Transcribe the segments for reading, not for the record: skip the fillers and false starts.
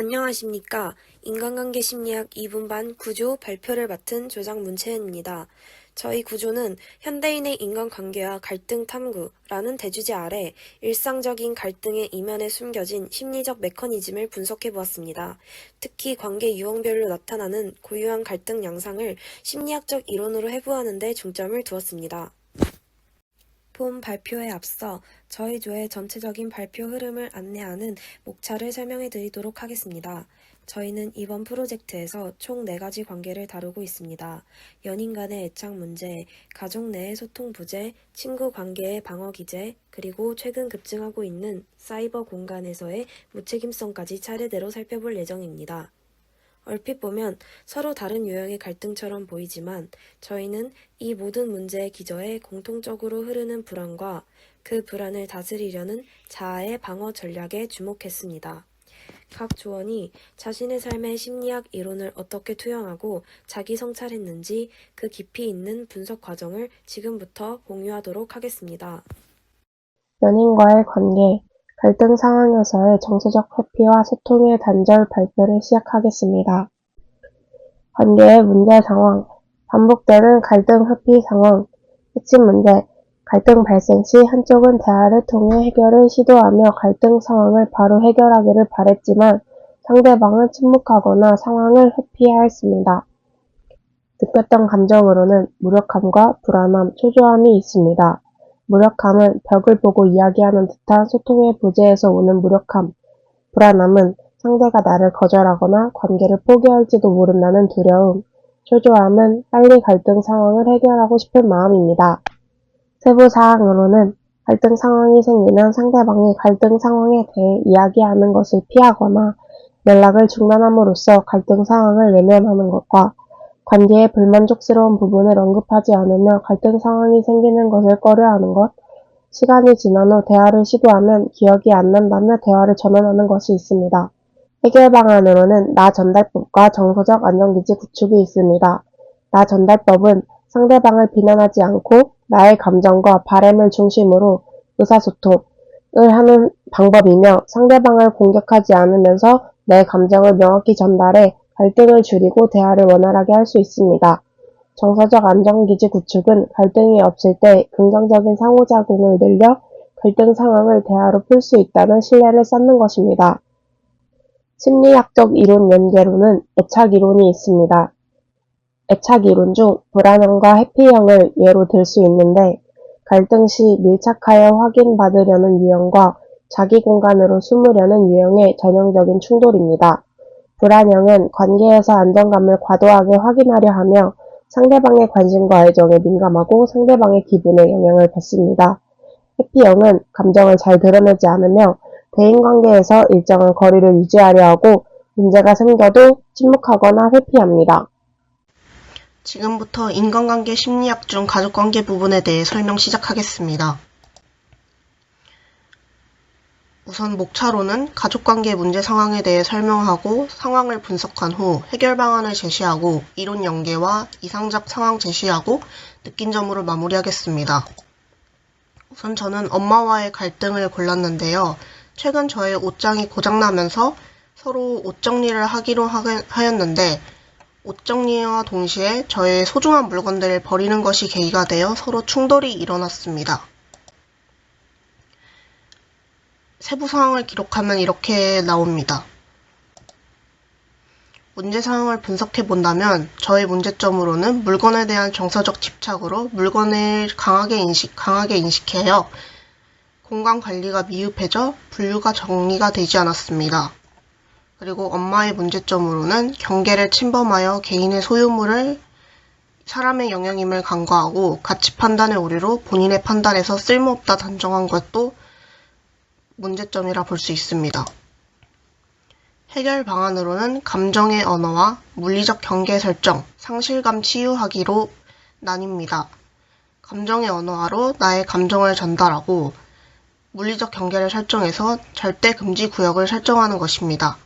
안녕하십니까. 인간관계 심리학 2분반 구조 발표를 맡은 조장 문채은입니다. 저희 구조는 현대인의 인간관계와 갈등 탐구라는 대주제 아래 일상적인 갈등의 이면에 숨겨진 심리적 메커니즘을 분석해보았습니다. 특히 관계 유형별로 나타나는 고유한 갈등 양상을 심리학적 이론으로 해부하는 데 중점을 두었습니다. 본 발표에 앞서 저희 조의 전체적인 발표 흐름을 안내하는 목차를 설명해 드리도록 하겠습니다. 저희는 이번 프로젝트에서 총 4가지 관계를 다루고 있습니다. 연인 간의 애착 문제, 가족 내의 소통 부재, 친구 관계의 방어 기제, 그리고 최근 급증하고 있는 사이버 공간에서의 무책임성까지 차례대로 살펴볼 예정입니다. 얼핏 보면 서로 다른 유형의 갈등처럼 보이지만 저희는 이 모든 문제의 기저에 공통적으로 흐르는 불안과 그 불안을 다스리려는 자아의 방어 전략에 주목했습니다. 각 조언이 자신의 삶의 심리학 이론을 어떻게 투영하고 자기 성찰했는지 그 깊이 있는 분석 과정을 지금부터 공유하도록 하겠습니다. 연인과의 관계, 갈등 상황에서의 정서적 회피와 소통의 단절 발표를 시작하겠습니다. 관계의 문제 상황, 반복되는 갈등 회피 상황, 핵심 문제, 갈등 발생 시 한쪽은 대화를 통해 해결을 시도하며 갈등 상황을 바로 해결하기를 바랬지만 상대방은 침묵하거나 상황을 회피하였습니다. 느꼈던 감정으로는 무력함과 불안함, 초조함이 있습니다. 무력함은 벽을 보고 이야기하는 듯한 소통의 부재에서 오는 무력함, 불안함은 상대가 나를 거절하거나 관계를 포기할지도 모른다는 두려움, 초조함은 빨리 갈등 상황을 해결하고 싶은 마음입니다. 세부 사항으로는 갈등 상황이 생기면 상대방이 갈등 상황에 대해 이야기하는 것을 피하거나 연락을 중단함으로써 갈등 상황을 외면하는 것과 관계의 불만족스러운 부분을 언급하지 않으며 갈등 상황이 생기는 것을 꺼려하는 것, 시간이 지난 후 대화를 시도하면 기억이 안 난다며 대화를 전환하는 것이 있습니다. 해결 방안으로는 나 전달법과 정서적 안정기지 구축이 있습니다. 나 전달법은 상대방을 비난하지 않고 나의 감정과 바램을 중심으로 의사소통을 하는 방법이며 상대방을 공격하지 않으면서 내 감정을 명확히 전달해 갈등을 줄이고 대화를 원활하게 할 수 있습니다. 정서적 안정기지 구축은 갈등이 없을 때 긍정적인 상호작용을 늘려 갈등 상황을 대화로 풀 수 있다는 신뢰를 쌓는 것입니다. 심리학적 이론 연계로는 애착 이론이 있습니다. 애착 이론 중 불안형과 회피형을 예로 들 수 있는데 갈등 시 밀착하여 확인받으려는 유형과 자기 공간으로 숨으려는 유형의 전형적인 충돌입니다. 불안형은 관계에서 안정감을 과도하게 확인하려 하며 상대방의 관심과 애정에 민감하고 상대방의 기분에 영향을 받습니다. 회피형은 감정을 잘 드러내지 않으며 대인관계에서 일정한 거리를 유지하려 하고 문제가 생겨도 침묵하거나 회피합니다. 지금부터 인간관계 심리학 중 가족관계 부분에 대해 설명 시작하겠습니다. 우선 목차로는 가족관계 문제 상황에 대해 설명하고 상황을 분석한 후 해결 방안을 제시하고 이론 연계와 이상적 상황 제시하고 느낀 점으로 마무리하겠습니다. 우선 저는 엄마와의 갈등을 골랐는데요. 최근 저의 옷장이 고장나면서 서로 옷 정리를 하기로 하였는데 옷 정리와 동시에 저의 소중한 물건들을 버리는 것이 계기가 되어 서로 충돌이 일어났습니다. 세부 사항을 기록하면 이렇게 나옵니다. 문제 사항을 분석해 본다면 저의 문제점으로는 물건에 대한 정서적 집착으로 물건을 강하게 인식해요. 공간 관리가 미흡해져 분류가 정리가 되지 않았습니다. 그리고 엄마의 문제점으로는 경계를 침범하여 개인의 소유물을 사람의 영향임을 간과하고 가치 판단의 오류로 본인의 판단에서 쓸모없다 단정한 것도 문제점이라 볼 수 있습니다. 해결 방안으로는 감정의 언어와 물리적 경계 설정, 상실감 치유하기로 나뉩니다. 감정의 언어화로 나의 감정을 전달하고 물리적 경계를 설정해서 절대 금지 구역을 설정하는 것입니다.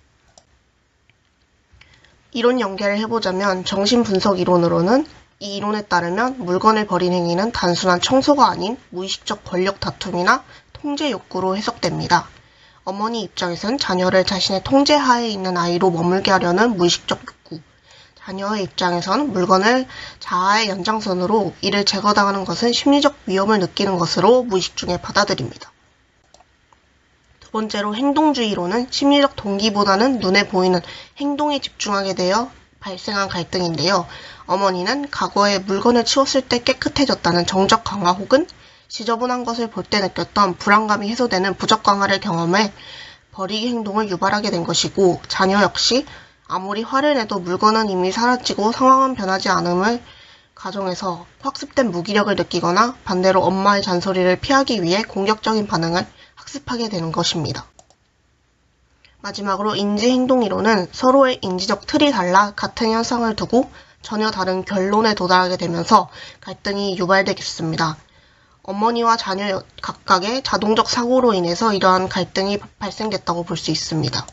이론 연계를 해보자면 정신분석 이론으로는 이 이론에 따르면 물건을 버린 행위는 단순한 청소가 아닌 무의식적 권력 다툼이나 통제 욕구로 해석됩니다. 어머니 입장에선 자녀를 자신의 통제하에 있는 아이로 머물게 하려는 무의식적 욕구, 자녀의 입장에선 물건을 자아의 연장선으로 이를 제거당하는 것은 심리적 위험을 느끼는 것으로 무의식 중에 받아들입니다. 두 번째로 행동주의로는 심리적 동기보다는 눈에 보이는 행동에 집중하게 되어 발생한 갈등인데요. 어머니는 과거에 물건을 치웠을 때 깨끗해졌다는 정적 강화 혹은 지저분한 것을 볼 때 느꼈던 불안감이 해소되는 부적 강화를 경험해 버리기 행동을 유발하게 된 것이고, 자녀 역시 아무리 화를 내도 물건은 이미 사라지고 상황은 변하지 않음을 가정에서 학습된 무기력을 느끼거나 반대로 엄마의 잔소리를 피하기 위해 공격적인 반응을 학습하게 되는 것입니다. 마지막으로 인지행동이론은 서로의 인지적 틀이 달라 같은 현상을 두고 전혀 다른 결론에 도달하게 되면서 갈등이 유발되겠습니다. 어머니와 자녀 각각의 자동적 사고로 인해서 이러한 갈등이 발생됐다고 볼 수 있습니다.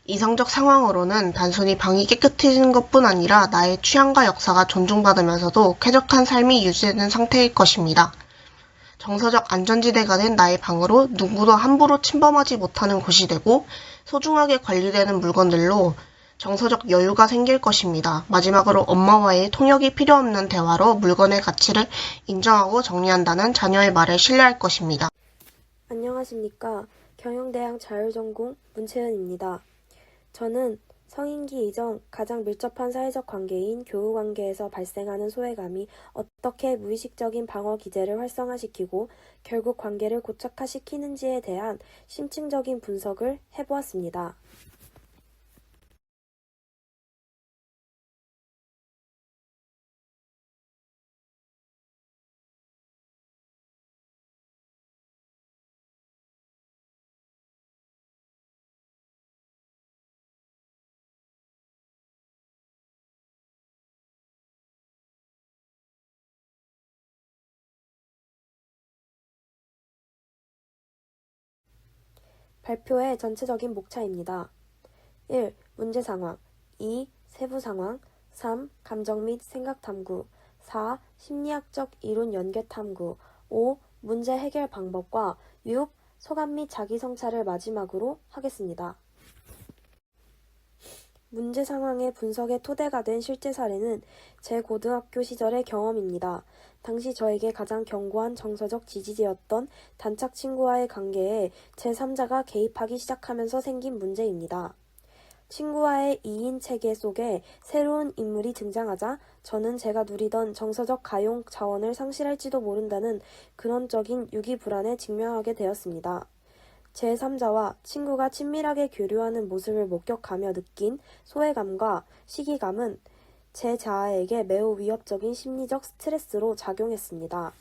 이성적 상황으로는 단순히 방이 깨끗해지는 것뿐 아니라 나의 취향과 역사가 존중받으면서도 쾌적한 삶이 유지되는 상태일 것입니다. 정서적 안전지대가 된 나의 방으로 누구도 함부로 침범하지 못하는 곳이 되고 소중하게 관리되는 물건들로 정서적 여유가 생길 것입니다. 마지막으로 엄마와의 통역이 필요 없는 대화로 물건의 가치를 인정하고 정리한다는 자녀의 말에 신뢰할 것입니다. 안녕하십니까. 경영대학 자율전공 문채은입니다. 저는 성인기 이전 가장 밀접한 사회적 관계인 교우관계에서 발생하는 소외감이 어떻게 무의식적인 방어 기제를 활성화시키고 결국 관계를 고착화시키는지에 대한 심층적인 분석을 해보았습니다. 발표의 전체적인 목차입니다. 1. 문제 상황 2. 세부 상황 3. 감정 및 생각 탐구 4. 심리학적 이론 연계 탐구 5. 문제 해결 방법과 6. 소감 및 자기 성찰을 마지막으로 하겠습니다. 문제 상황의 분석의 토대가 된 실제 사례는 제 고등학교 시절의 경험입니다. 당시 저에게 가장 견고한 정서적 지지제였던 단짝 친구와의 관계에 제3자가 개입하기 시작하면서 생긴 문제입니다. 친구와의 2인 체계 속에 새로운 인물이 등장하자 저는 제가 누리던 정서적 가용 자원을 상실할지도 모른다는 근원적인 유기불안에 직면하게 되었습니다. 제3자와 친구가 친밀하게 교류하는 모습을 목격하며 느낀 소외감과 시기감은 제 자아에게 매우 위협적인 심리적 스트레스로 작용했습니다.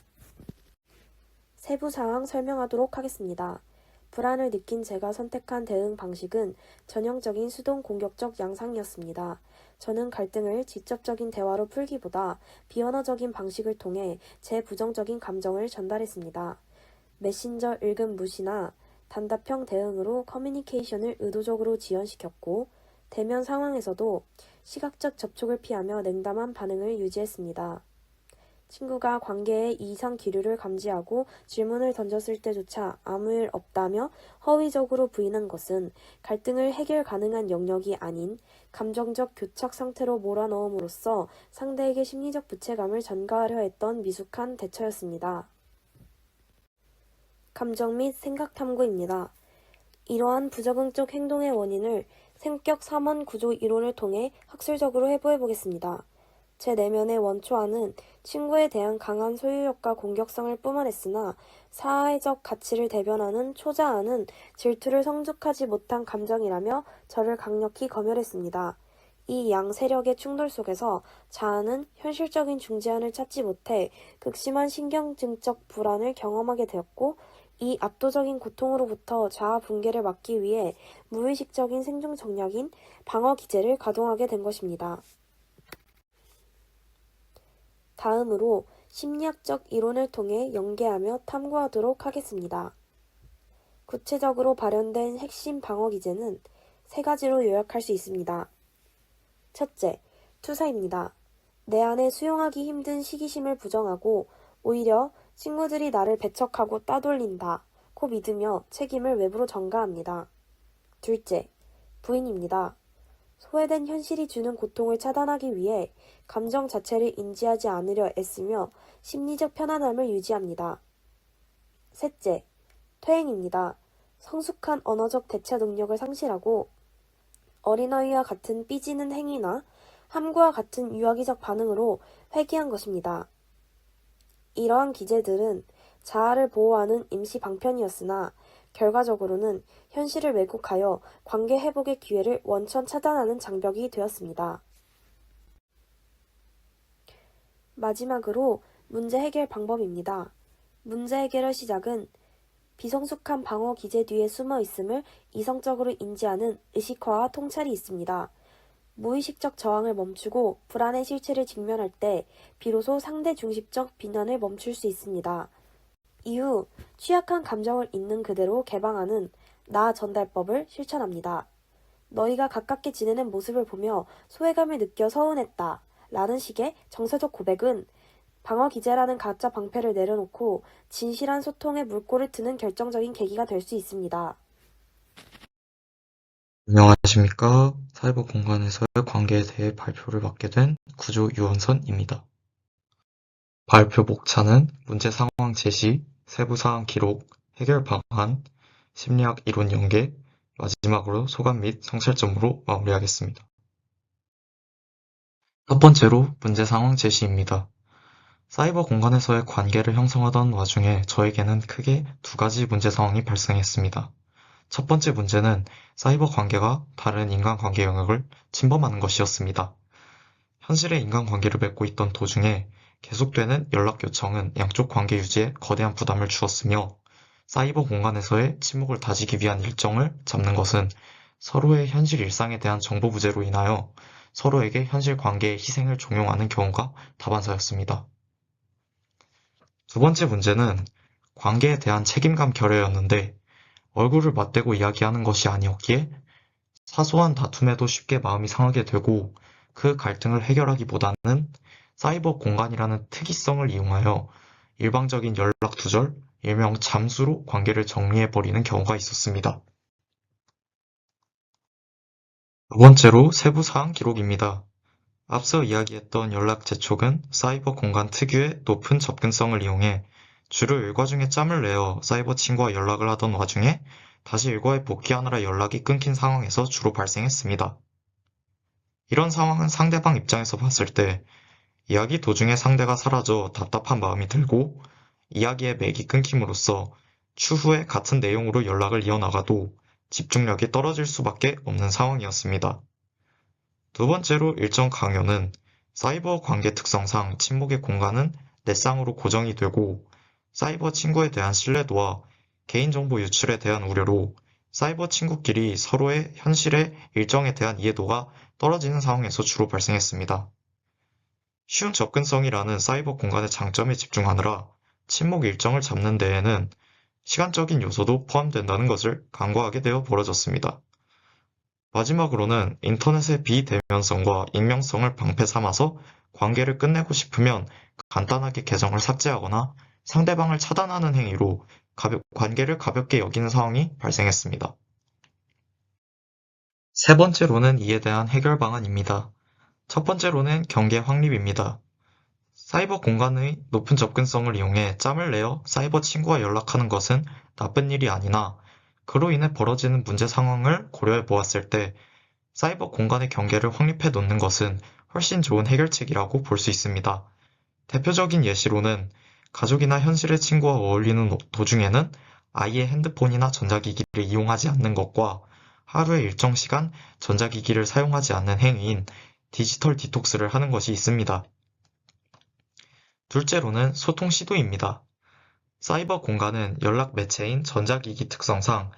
세부 상황 설명하도록 하겠습니다. 불안을 느낀 제가 선택한 대응 방식은 전형적인 수동 공격적 양상이었습니다. 저는 갈등을 직접적인 대화로 풀기보다 비언어적인 방식을 통해 제 부정적인 감정을 전달했습니다. 메신저 읽음 무시나 단답형 대응으로 커뮤니케이션을 의도적으로 지연시켰고, 대면 상황에서도 시각적 접촉을 피하며 냉담한 반응을 유지했습니다. 친구가 관계의 이상 기류를 감지하고 질문을 던졌을 때조차 아무 일 없다며 허위적으로 부인한 것은 갈등을 해결 가능한 영역이 아닌 감정적 교착 상태로 몰아넣음으로써 상대에게 심리적 부채감을 전가하려 했던 미숙한 대처였습니다. 감정 및 생각 탐구입니다. 이러한 부적응적 행동의 원인을 성격 3원 구조 이론을 통해 학술적으로 해부해 보겠습니다. 제 내면의 원초안은 친구에 대한 강한 소유욕과 공격성을 뿜어냈으나 사회적 가치를 대변하는 초자아는 질투를 성숙하지 못한 감정이라며 저를 강력히 검열했습니다. 이 양 세력의 충돌 속에서 자아는 현실적인 중재안을 찾지 못해 극심한 신경증적 불안을 경험하게 되었고, 이 압도적인 고통으로부터 자아 붕괴를 막기 위해 무의식적인 생존 전략인 방어 기제를 가동하게 된 것입니다. 다음으로 심리학적 이론을 통해 연계하며 탐구하도록 하겠습니다. 구체적으로 발현된 핵심 방어 기제는 세 가지로 요약할 수 있습니다. 첫째, 투사입니다. 내 안에 수용하기 힘든 시기심을 부정하고 오히려 친구들이 나를 배척하고 따돌린다 고 믿으며 책임을 외부로 전가합니다. 둘째, 부인입니다. 소외된 현실이 주는 고통을 차단하기 위해 감정 자체를 인지하지 않으려 애쓰며 심리적 편안함을 유지합니다. 셋째, 퇴행입니다. 성숙한 언어적 대처 능력을 상실하고 어린아이와 같은 삐지는 행위나 함구와 같은 유아기적 반응으로 회귀한 것입니다. 이러한 기제들은 자아를 보호하는 임시 방편이었으나 결과적으로는 현실을 왜곡하여 관계 회복의 기회를 원천 차단하는 장벽이 되었습니다. 마지막으로 문제 해결 방법입니다. 문제 해결의 시작은 비성숙한 방어 기제 뒤에 숨어 있음을 이성적으로 인지하는 의식화와 통찰이 있습니다. 무의식적 저항을 멈추고 불안의 실체를 직면할 때 비로소 상대 중심적 비난을 멈출 수 있습니다. 이후 취약한 감정을 있는 그대로 개방하는 나 전달법을 실천합니다. 너희가 가깝게 지내는 모습을 보며 소외감을 느껴 서운했다 라는 식의 정서적 고백은 방어 기제라는 가짜 방패를 내려놓고 진실한 소통의 물꼬를 트는 결정적인 계기가 될 수 있습니다. 안녕하십니까. 사이버 공간에서의 관계에 대해 발표를 맡게 된 구조 유원선입니다. 발표 목차는 문제 상황 제시, 세부 사항 기록, 해결 방안, 심리학 이론 연계, 마지막으로 소감 및 성찰점으로 마무리하겠습니다. 첫 번째로 문제 상황 제시입니다. 사이버 공간에서의 관계를 형성하던 와중에 저에게는 크게 두 가지 문제 상황이 발생했습니다. 첫 번째 문제는 사이버 관계가 다른 인간관계 영역을 침범하는 것이었습니다. 현실의 인간관계를 맺고 있던 도중에 계속되는 연락 요청은 양쪽 관계 유지에 거대한 부담을 주었으며 사이버 공간에서의 침묵을 다지기 위한 일정을 잡는 것은 서로의 현실 일상에 대한 정보 부재로 인하여 서로에게 현실 관계의 희생을 종용하는 경우가 다반사였습니다. 두 번째 문제는 관계에 대한 책임감 결여였는데 얼굴을 맞대고 이야기하는 것이 아니었기에 사소한 다툼에도 쉽게 마음이 상하게 되고 그 갈등을 해결하기보다는 사이버 공간이라는 특이성을 이용하여 일방적인 연락 두절, 일명 잠수로 관계를 정리해버리는 경우가 있었습니다. 두 번째로 세부 사항 기록입니다. 앞서 이야기했던 연락 재촉은 사이버 공간 특유의 높은 접근성을 이용해 주로 일과 중에 짬을 내어 사이버 친구와 연락을 하던 와중에 다시 일과에 복귀하느라 연락이 끊긴 상황에서 주로 발생했습니다. 이런 상황은 상대방 입장에서 봤을 때 이야기 도중에 상대가 사라져 답답한 마음이 들고 이야기의 맥이 끊김으로써 추후에 같은 내용으로 연락을 이어나가도 집중력이 떨어질 수밖에 없는 상황이었습니다. 두 번째로 일정 강요는 사이버 관계 특성상 침묵의 공간은 내 쌍으로 고정이 되고 사이버 친구에 대한 신뢰도와 개인정보 유출에 대한 우려로 사이버 친구끼리 서로의 현실의 일정에 대한 이해도가 떨어지는 상황에서 주로 발생했습니다. 쉬운 접근성이라는 사이버 공간의 장점에 집중하느라 침묵 일정을 잡는 데에는 시간적인 요소도 포함된다는 것을 간과하게 되어 벌어졌습니다. 마지막으로는 인터넷의 비대면성과 익명성을 방패 삼아서 관계를 끝내고 싶으면 간단하게 계정을 삭제하거나 상대방을 차단하는 행위로 관계를 가볍게 여기는 상황이 발생했습니다. 세 번째로는 이에 대한 해결 방안입니다. 첫 번째로는 경계 확립입니다. 사이버 공간의 높은 접근성을 이용해 짬을 내어 사이버 친구와 연락하는 것은 나쁜 일이 아니나 그로 인해 벌어지는 문제 상황을 고려해 보았을 때 사이버 공간의 경계를 확립해 놓는 것은 훨씬 좋은 해결책이라고 볼 수 있습니다. 대표적인 예시로는 가족이나 현실의 친구와 어울리는 도중에는 아이의 핸드폰이나 전자기기를 이용하지 않는 것과 하루에 일정 시간 전자기기를 사용하지 않는 행위인 디지털 디톡스를 하는 것이 있습니다. 둘째로는 소통 시도입니다. 사이버 공간은 연락 매체인 전자기기 특성상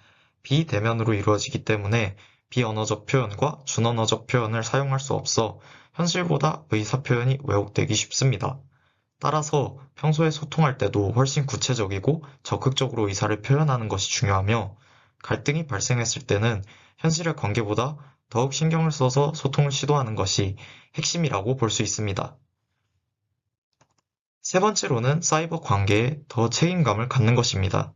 비대면으로 이루어지기 때문에 비언어적 표현과 준언어적 표현을 사용할 수 없어 현실보다 의사 표현이 왜곡되기 쉽습니다. 따라서 평소에 소통할 때도 훨씬 구체적이고 적극적으로 의사를 표현하는 것이 중요하며 갈등이 발생했을 때는 현실의 관계보다 더욱 신경을 써서 소통을 시도하는 것이 핵심이라고 볼 수 있습니다. 세 번째로는 사이버 관계에 더 책임감을 갖는 것입니다.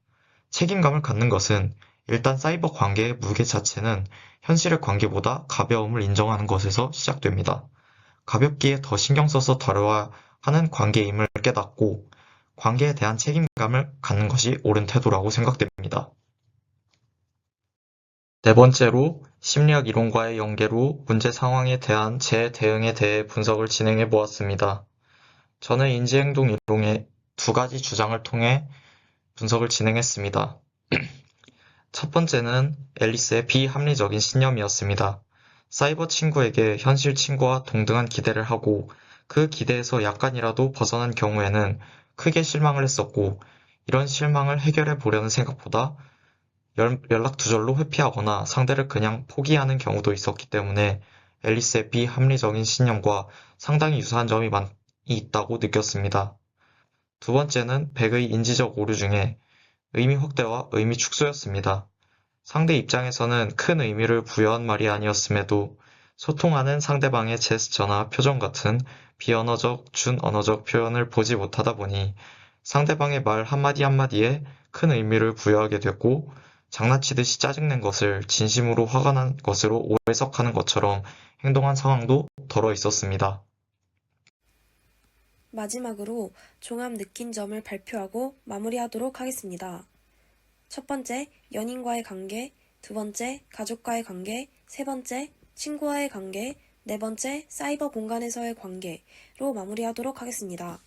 책임감을 갖는 것은 일단 사이버 관계의 무게 자체는 현실의 관계보다 가벼움을 인정하는 것에서 시작됩니다. 가볍기에 더 신경 써서 다뤄야 하는 관계임을 깨닫고 관계에 대한 책임감을 갖는 것이 옳은 태도라고 생각됩니다. 네 번째로 심리학 이론과의 연계로 문제 상황에 대한 제 대응에 대해 분석을 진행해 보았습니다. 저는 인지행동 이론의 두 가지 주장을 통해 분석을 진행했습니다. 첫 번째는 앨리스의 비합리적인 신념이었습니다. 사이버 친구에게 현실 친구와 동등한 기대를 하고 그 기대에서 약간이라도 벗어난 경우에는 크게 실망을 했었고, 이런 실망을 해결해 보려는 생각보다 연락 두절로 회피하거나 상대를 그냥 포기하는 경우도 있었기 때문에 앨리스의 비합리적인 신념과 상당히 유사한 점이 많이 있다고 느꼈습니다. 두 번째는 백의 인지적 오류 중에 의미 확대와 의미 축소였습니다. 상대 입장에서는 큰 의미를 부여한 말이 아니었음에도 소통하는 상대방의 제스처나 표정 같은 비언어적, 준언어적 표현을 보지 못하다 보니 상대방의 말 한마디 한마디에 큰 의미를 부여하게 됐고, 장난치듯이 짜증낸 것을 진심으로 화가 난 것으로 오해석하는 것처럼 행동한 상황도 덜어 있었습니다. 마지막으로 종합 느낀 점을 발표하고 마무리하도록 하겠습니다. 첫 번째, 연인과의 관계, 두 번째, 가족과의 관계, 세 번째, 친구와의 관계, 네 번째, 사이버 공간에서의 관계로 마무리하도록 하겠습니다.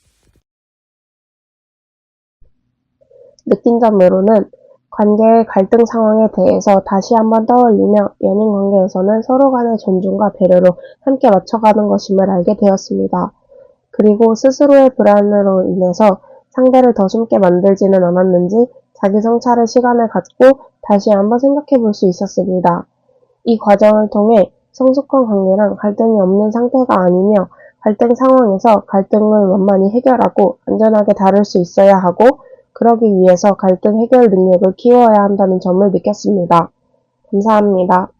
느낀 점으로는 관계의 갈등 상황에 대해서 다시 한번 떠올리며 연인 관계에서는 서로 간의 존중과 배려로 함께 맞춰가는 것임을 알게 되었습니다. 그리고 스스로의 불안으로 인해서 상대를 더 숨게 만들지는 않았는지 자기 성찰의 시간을 갖고 다시 한번 생각해 볼 수 있었습니다. 이 과정을 통해 성숙한 관계랑 갈등이 없는 상태가 아니며 갈등 상황에서 갈등을 원만히 해결하고 안전하게 다룰 수 있어야 하고, 그러기 위해서 갈등 해결 능력을 키워야 한다는 점을 느꼈습니다. 감사합니다.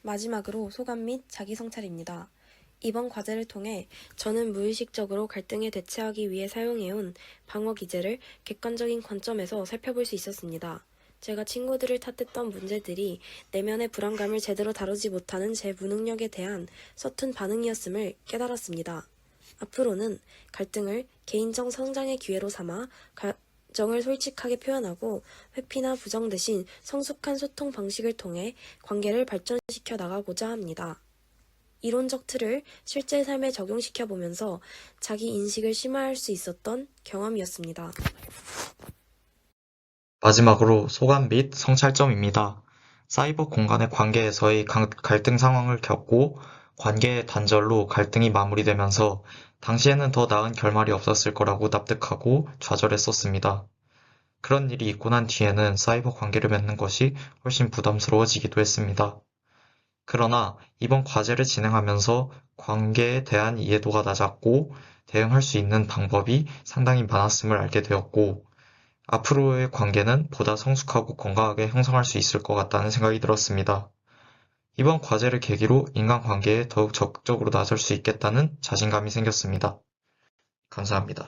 마지막으로 소감 및 자기 성찰입니다. 이번 과제를 통해 저는 무의식적으로 갈등에 대처하기 위해 사용해온 방어 기제를 객관적인 관점에서 살펴볼 수 있었습니다. 제가 친구들을 탓했던 문제들이 내면의 불안감을 제대로 다루지 못하는 제 무능력에 대한 서툰 반응이었음을 깨달았습니다. 앞으로는 갈등을 개인적 성장의 기회로 삼아 감정을 솔직하게 표현하고 회피나 부정 대신 성숙한 소통 방식을 통해 관계를 발전시켜 나가고자 합니다. 이론적 틀을 실제 삶에 적용시켜 보면서 자기 인식을 심화할 수 있었던 경험이었습니다. 마지막으로 소감 및 성찰점입니다. 사이버 공간의 관계에서의 갈등 상황을 겪고 관계의 단절로 갈등이 마무리되면서 당시에는 더 나은 결말이 없었을 거라고 납득하고 좌절했었습니다. 그런 일이 있고 난 뒤에는 사이버 관계를 맺는 것이 훨씬 부담스러워지기도 했습니다. 그러나 이번 과제를 진행하면서 관계에 대한 이해도가 낮았고 대응할 수 있는 방법이 상당히 많았음을 알게 되었고, 앞으로의 관계는 보다 성숙하고 건강하게 형성할 수 있을 것 같다는 생각이 들었습니다. 이번 과제를 계기로 인간관계에 더욱 적극적으로 나설 수 있겠다는 자신감이 생겼습니다. 감사합니다.